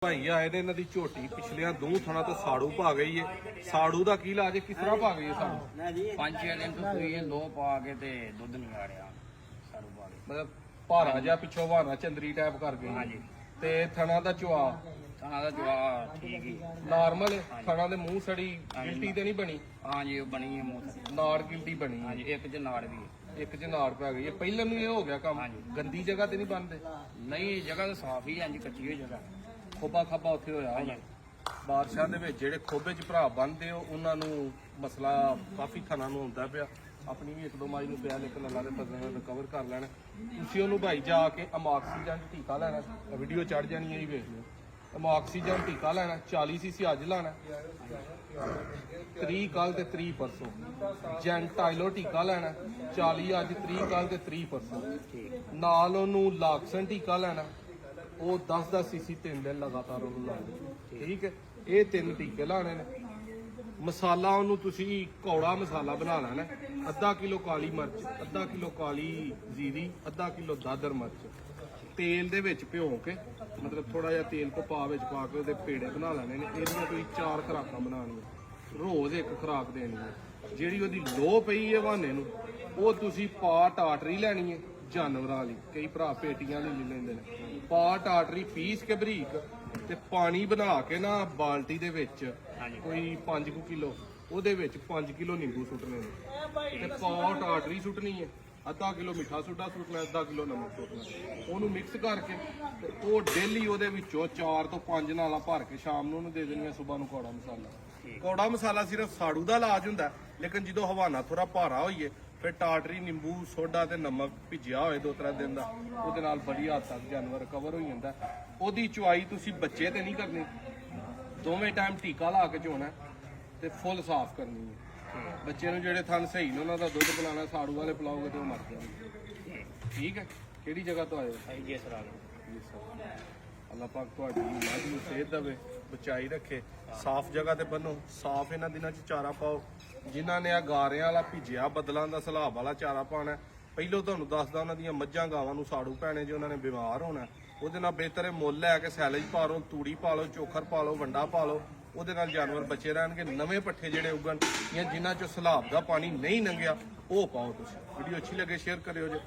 ਭਾਈ ਆਏ ਨੇ ਇਹਨਾਂ ਦੀ ਝੋਟੀ ਪਿਛਲੀਆਂ ਦੋ ਥਣਾ ਤੋਂ ਸਾੜੂ ਪਾ ਗਈ ਏ। ਸਾੜੂ ਦਾ ਕੀ ਇਲਾਜ ਹੈ, ਕਿਸ ਤਰ੍ਹਾਂ ਪਾ ਗਈ ਹੈ ਸਾੜੂ? 5-6 ਦਿਨ ਤੋਂ ਸੂਈ ਹੈ, 2 ਪਾ ਕੇ ਤੇ ਦੁੱਧ ਨਿਕਾੜਿਆ ਸਾਰੂ ਪਾ ਕੇ। ਮਤਲਬ ਭਾਰਾ ਜਿਹਾ ਪਿੱਛੋਂ ਭਾਰਾ ਚੰਦਰੀ ਟਾਈਪ ਕਰ ਗਈ। ਹਾਂਜੀ। ਤੇ ਥਣਾ ਦਾ ਚਵਾ ਥਣਾ ਦਾ ਜਵਾ ਠੀਕ ਹੀ। ਨਾਰਮਲ ਥਣਾ ਦੇ ਮੂੰਹ ਸੜੀ ਗਿਲਟੀ ਤੇ ਨਹੀਂ ਬਣੀ? ਹਾਂਜੀ ਉਹ ਬਣੀ ਹੈ ਮੂੰਹ। ਨਾੜ ਗਿਲਟੀ ਬਣੀ ਹੈ। ਹਾਂਜੀ ਇੱਕ ਚ ਨਾੜ ਵੀ ਹੈ। ਇੱਕ ਚ ਨਾੜ ਪੈ ਗਈ ਹੈ। ਪਹਿਲਾਂ ਨੂੰ ਇਹ ਹੋ ਗਿਆ ਕੰਮ। ਹਾਂਜੀ। ਗੰਦੀ ਜਗ੍ਹਾ ਤੇ ਨਹੀਂ ਬੰਨਦੇ? ਨਹੀਂ ਜਗ੍ਹਾ ਤਾਂ ਸਾਫ ਹੀ ਹੈ, ਹਾਂਜੀ ਕੱਚੀ ਹੋਈ ਜਗ੍ਹਾ। ਖੋਬਾ ਖਾਬਾ ਉੱਥੇ ਹੋਇਆ ਹੋਣਾ। ਬਾਰਿਸ਼ਾਂ ਦੇ ਵਿੱਚ ਜਿਹੜੇ ਖੋਬੇ 'ਚ ਭਰਾ ਬੰਨਦੇ ਹੋ ਉਹਨਾਂ ਨੂੰ ਮਸਲਾ ਕਾਫੀ ਥਣਾ ਨੂੰ ਹੁੰਦਾ ਪਿਆ। ਆਪਣੀ ਵੀ ਇੱਕ ਦੋ ਮਾਈ ਨੂੰ ਪਿਆ, ਲੇਕਿਨ ਅੱਲਾ ਦੇ ਫਜ਼ਲ ਨਾਲ ਰਿਕਵਰ ਕਰ ਲੈਣਾ। ਤੁਸੀਂ ਉਹਨੂੰ ਭਾਈ ਜਾ ਕੇ ਅਮਾਕਸੀਜਨ ਟੀਕਾ ਲੈਣਾ। ਵੀਡੀਓ ਚੜ ਜਾਣੀ ਹੈ ਜੀ, ਵੇਖ ਲਿਓ। ਅਮਾਕਸੀਜਨ ਟੀਕਾ ਲੈਣਾ 40 ਸੀਸੀ ਅੱਜ ਲਾਣਾ, 30 ਕੱਲ ਤੇ 30 ਪਰਸੋਂ। ਜੈਂਟਾਈਲੋ ਟੀਕਾ ਲੈਣਾ 40 ਅੱਜ, 30 ਕੱਲ ਤੇ 30 ਪਰਸੋਂ। ਨਾਲ ਉਹਨੂੰ ਲਾਕਸਨ ਟੀਕਾ ਲੈਣਾ, ਉਹ 10-10 ਸੀਸੀ 3 ਦਿਨ ਲਗਾਤਾਰ ਉਹਨੂੰ ਲਾਉਣਾ। ਠੀਕ ਹੈ, ਇਹ 3 ਟੀਕੇ ਲਾਣੇ ਨੇ। ਮਸਾਲਾ ਉਹਨੂੰ ਤੁਸੀਂ ਕੌੜਾ ਮਸਾਲਾ ਬਣਾ ਲੈਣਾ। ਅੱਧਾ ਕਿਲੋ ਕਾਲੀ ਮਿਰਚ, ਅੱਧਾ ਕਿਲੋ ਕਾਲੀ ਜ਼ੀਰੀ, ਅੱਧਾ ਕਿਲੋ ਦਾਦਰ ਮਿਰਚ ਤੇਲ ਦੇ ਵਿੱਚ ਭਿਓ ਕੇ, ਮਤਲਬ ਥੋੜਾ ਜਿਹਾ ਤੇਲ ਪਾ ਵਿੱਚ ਪਾ ਕੇ ਉਹਦੇ ਪੇੜੇ ਬਣਾ ਲੈਣੇ ਨੇ। ਇਹਦੀਆਂ ਤੁਸੀਂ 4 ਖੁਰਾਕਾਂ ਬਣਾਉਣੀਆਂ, ਰੋਜ਼ ਇੱਕ ਖੁਰਾਕ ਦੇਣੀ ਹੈ। ਜਿਹੜੀ ਉਹਦੀ ਲੋਹ ਪਈ ਹੈ ਬਹਾਨੇ ਨੂੰ, ਉਹ ਤੁਸੀਂ ਪਾ ਟਾਟਰੀ ਲੈਣੀ ਹੈ ਜਾਨਵਰਾਂ ਵਾਲੀ। ਕਈ ਭਰਾ ਪੇਟੀਆਂ ਲਈ ਲੈ ਲੈਂਦੇ ਨੇ। ਪਾ ਟਾਟਰੀ ਪੀਸ ਕੇ ਬਰੀਕ ਤੇ ਪਾਣੀ ਬਣਾ ਕੇ ਨਾ ਬਾਲਟੀ ਦੇ ਵਿੱਚ ਕੋਈ 5 ਕਿਲੋ, ਉਹਦੇ ਵਿੱਚ 5 ਕਿਲੋ ਨਿੰਬੂ ਸੁੱਟਣੇ ਨੇ ਤੇ ਪਾ ਟਾਟਰੀ ਸੁੱਟਣੀ ਹੈ। ਅੱਧਾ ਕਿਲੋ ਮਿੱਠਾ ਸੋਡਾ ਸੁੱਟਣਾ, ਅੱਧਾ ਕਿਲੋ ਨਮਕ ਸੁੱਟਣਾ। ਉਹਨੂੰ ਮਿਕਸ ਕਰਕੇ ਤੇ ਉਹ ਡੇਲੀ ਉਹਦੇ ਵਿੱਚੋਂ 4 ਤੋਂ 5 ਨਾਲਾਂ ਭਰ ਕੇ ਸ਼ਾਮ ਨੂੰ ਉਹਨੂੰ ਦੇ ਦੇਣੀਆਂ। ਸਵੇਰ ਨੂੰ ਕੌੜਾ ਮਸਾਲਾ। ਕੌੜਾ ਮਸਾਲਾ ਸਿਰਫ ਸਾੜੂ ਦਾ ਇਲਾਜ ਹੁੰਦਾ, ਲੇਕਿਨ ਜਦੋਂ ਹਵਾਨਾ ਥੋੜਾ ਭਾਰਾ ਹੋਈਏ ਫਿਰ ਟਾਟਰੀ, ਨਿੰਬੂ ਸੋਡਾ ਤੇ ਨਮਕ ਭਿੱਜਿਆ ਹੋਏ 2-3 ਦਿਨ ਦਾ, ਉਹਦੇ ਨਾਲ ਬੜੀ ਹੱਦ ਤੱਕ ਜਾਨਵਰ ਰਿਕਵਰ ਹੋ ਜਾਂਦਾ। ਉਹਦੀ ਚੁਆਈ ਤੁਸੀਂ ਬੱਚੇ ਤੇ ਨਹੀਂ ਕਰਨੀ, ਦੋਵੇਂ ਟਾਈਮ ਟੀਕਾ ਲਾ ਕੇ ਚੋਣਾ ਤੇ ਫੁੱਲ ਸਾਫ਼ ਕਰਨੀ ਹੈ। ਬੱਚੇ ਨੂੰ ਜਿਹੜੇ ਥਣ ਸਹੀ ਨੇ ਉਹਨਾਂ ਦਾ ਦੁੱਧ ਪਿਲਾਣਾ, ਸਾੜੂ ਵਾਲੇ ਪਿਲਾਓਗੇ ਤੇ ਉਹ ਮਰ ਜਾਣਗੇ। ਠੀਕ ਹੈ। ਕਿਹੜੀ ਜਗ੍ਹਾ ਤੋਂ ਆਏ ਹੋ? ਜੀ ਸਰਾਲ। ਅੱਲਾਹ ਪਾਕ ਤੁਹਾਡੀ ਮੱਝ ਨੂੰ ਸਿਹਤ ਦੇਵੇ, ਬਚਾਈ ਰੱਖੇ। ਸਾਫ਼ ਜਗ੍ਹਾ ਤੇ ਬੰਨੋ, ਸਾਫ਼ ਇਹਨਾਂ ਦਿਨਾਂ 'ਚ ਚਾਰਾ ਪਾਓ। ਜਿਨ੍ਹਾਂ ਨੇ ਆ ਗਾਰਿਆਂ ਵਾਲਾ ਭਿੱਜਿਆ ਬਦਲਾਂ ਦਾ ਸਲਾਬ ਵਾਲਾ ਚਾਰਾ ਪਾਉਣਾ, ਪਹਿਲੋਂ ਤੁਹਾਨੂੰ ਦੱਸਦਾ ਉਹਨਾਂ ਦੀਆਂ ਮੱਝਾਂ ਗਾਵਾਂ ਨੂੰ ਸਾੜੂ ਪੈਣੇ ਜੇ ਉਹਨਾਂ ਨੇ ਬਿਮਾਰ ਹੋਣਾ। ਉਹਦੇ ਨਾਲ ਬਿਹਤਰ ਹੈ ਮੁੱਲ ਲੈ ਕੇ ਸੈਲੇਜ ਪਾ ਲਓ, ਤੂੜੀ ਪਾ ਲਓ, ਚੋਖਰ ਪਾ ਲਓ, ਵੰਡਾ ਪਾ ਲਓ। ਉਹਦੇ ਨਾਲ ਜਾਨਵਰ ਬਚੇ ਰਹਿਣਗੇ। ਨਵੇਂ ਪੱਠੇ ਜਿਹੜੇ ਉਗਣ ਜਾਂ ਜਿਨ੍ਹਾਂ 'ਚੋਂ ਸਲਾਬ ਦਾ ਪਾਣੀ ਨਹੀਂ ਲੰਘਿਆ ਉਹ ਪਾਓ ਤੁਸੀਂ। ਵੀਡੀਓ ਅੱਛੀ ਲੱਗੇ ਸ਼ੇਅਰ ਕਰਿਓ ਜੀ।